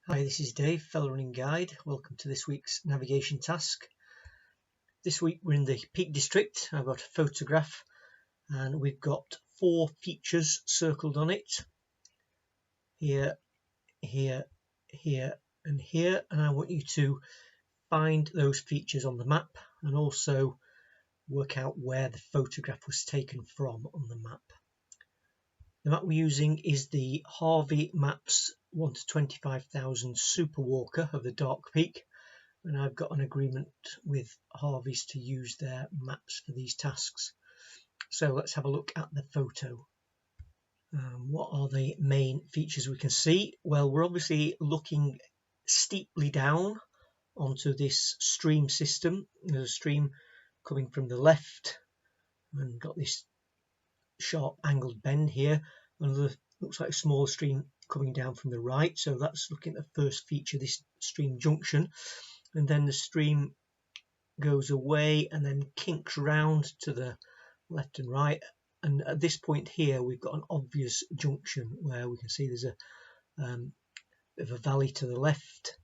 Hi, this is Dave, Fellow Running Guide. Welcome to this week's navigation task. This week we're in the Peak District. I've got a photograph and we've got 4 features circled on it. Here, here, here and here. And I want you to find those features on the map and also work out where the photograph was taken from on the map. The map we're using is the Harvey Maps 1 to 25,000 Superwalker of the Dark Peak, and I've got an agreement with Harvey's to use their maps for these tasks. So let's have a look at the photo. What are the main features we can see? Well, we're obviously looking steeply down onto this stream system. There's a stream coming from the left and got this sharp angled bend here. Another looks like a small stream coming down from the right, so that's looking at the first feature, this stream junction, and then the stream goes away and then kinks round to the left and right, and at this point here we've got an obvious junction where we can see there's a bit of a valley to the left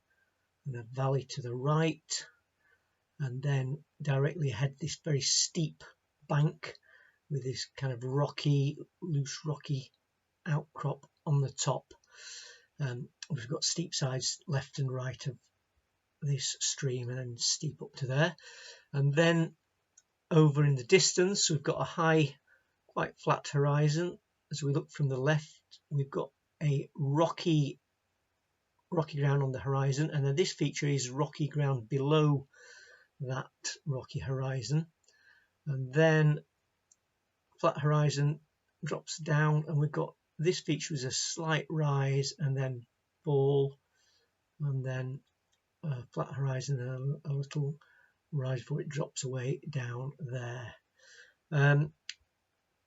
and a valley to the right, and then directly ahead this very steep bank with this kind of rocky, loose rocky outcrop on the top. We've got steep sides left and right of this stream and then steep up to there. And then over in the distance we've got a high, quite flat horizon. As we look from the left, we've got a rocky ground on the horizon, and then this feature is rocky ground below that rocky horizon, and then flat horizon drops down, and we've got this feature is a slight rise and then fall, and then a flat horizon and a little rise before it drops away down there.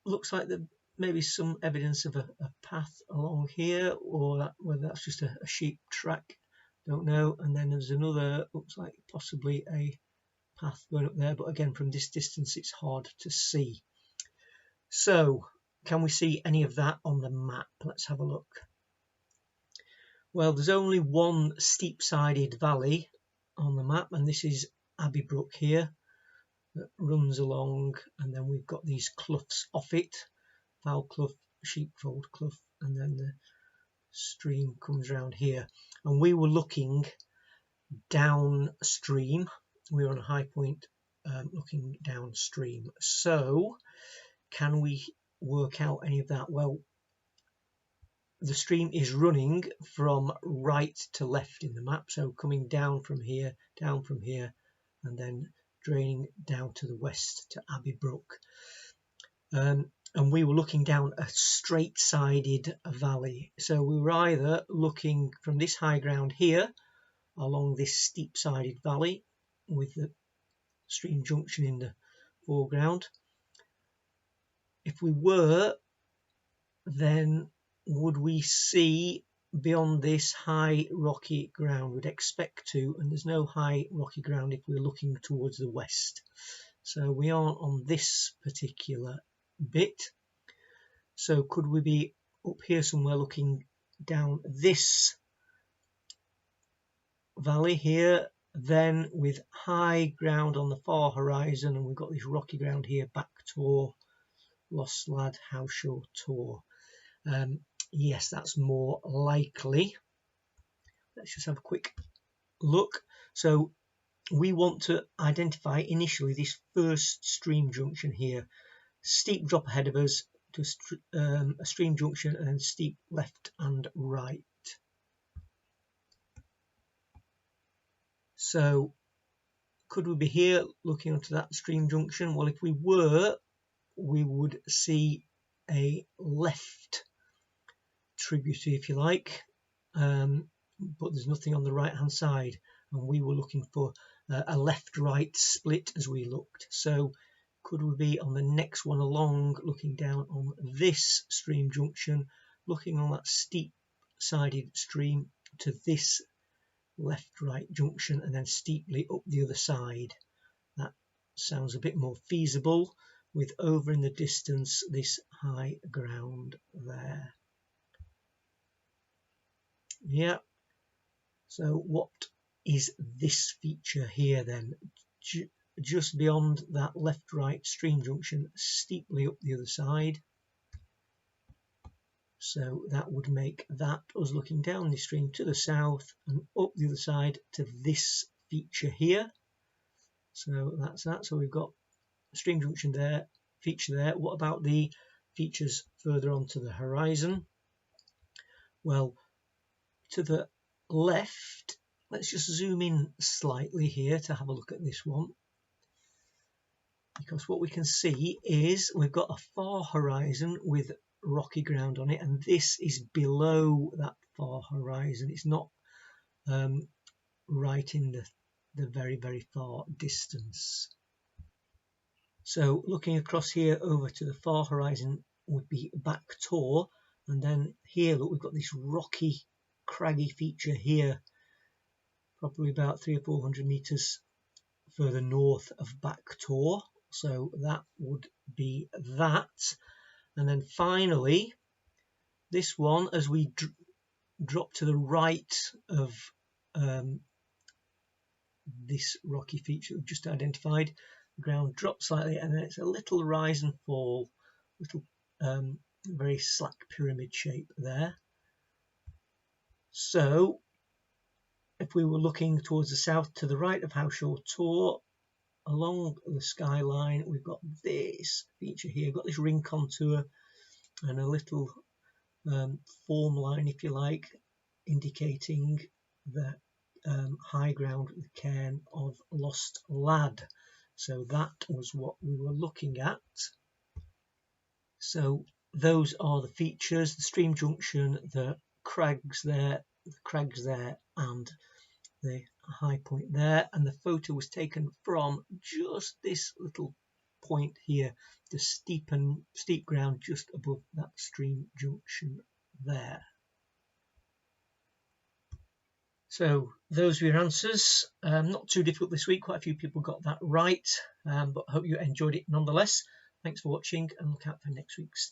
Looks like there may be some evidence of a path along here, or whether that's just a sheep track, don't know. And then there's another, looks like possibly a path going up there, but again from this distance it's hard to see. So can we see any of that on the map? Let's have a look. Well, there's only one steep-sided valley on the map, and this is Abbey Brook here that runs along, and then we've got these cloughs off it, Fowl Clough, Sheepfold Clough, and then the stream comes around here. And we were looking downstream. We were on a high point looking downstream. So can we work out any of that? Well, the stream is running from right to left in the map, so coming down from here, and then draining down to the west to Abbey Brook. And we were looking down a straight-sided valley, so we were either looking from this high ground here along this steep-sided valley with the stream junction in the foreground. If we were, then would we see beyond this high rocky ground? We'd expect to, and there's no high rocky ground if we're looking towards the west. So we aren't on this particular bit. So could we be up here somewhere looking down this valley here, then with high ground on the far horizon, and we've got this rocky ground here, Back Tor, Lost Lad, Howshaw Tor. Yes, that's more likely. Let's just have a quick look. So we want to identify initially this first stream junction here. Steep drop ahead of us to a stream junction, and then steep left and right. So could we be here looking onto that stream junction? Well, if we were, we would see a left tributary, if you like, but there's nothing on the right hand side, and we were looking for a left-right split as we looked. So could we be on the next one along, looking down on this stream junction, looking on that steep-sided stream to this left-right junction, and then steeply up the other side? That sounds a bit more feasible, with over in the distance this high ground there. Yeah, So what is this feature here then? Just beyond that left-right stream junction, steeply up the other side. So that would make that us looking down the stream to the south and up the other side to this feature here. So that's that. So we've got stream junction there, feature there. What about the features further on to the horizon? Well, to the left, let's just zoom in slightly here to have a look at this one. Because what we can see is we've got a far horizon with rocky ground on it, and this is below that far horizon. It's not right in the very, very far distance. So looking across here over to the far horizon would be back Tor, and then here, look, we've got this rocky, craggy feature here, probably about 300 or 400 meters further north of back Tor. So that would be that. And then finally, this one, as we drop to the right of this rocky feature we've just identified, the ground drops slightly, and then it's a little rise and fall, little very slack pyramid shape there. So if we were looking towards the south to the right of Hawkshaw Tor, along the skyline, we've got this feature here. We've got this ring contour and a little form line, if you like, indicating the high ground, the cairn of Lost Lad. So that was what we were looking at. So those are the features: the stream junction, the crags there, and the high point there. And the photo was taken from just this little point here, the steep ground just above that stream junction there. So those were your answers. Not too difficult this week. Quite a few people got that right, but I hope you enjoyed it nonetheless. Thanks for watching, and look out for next week's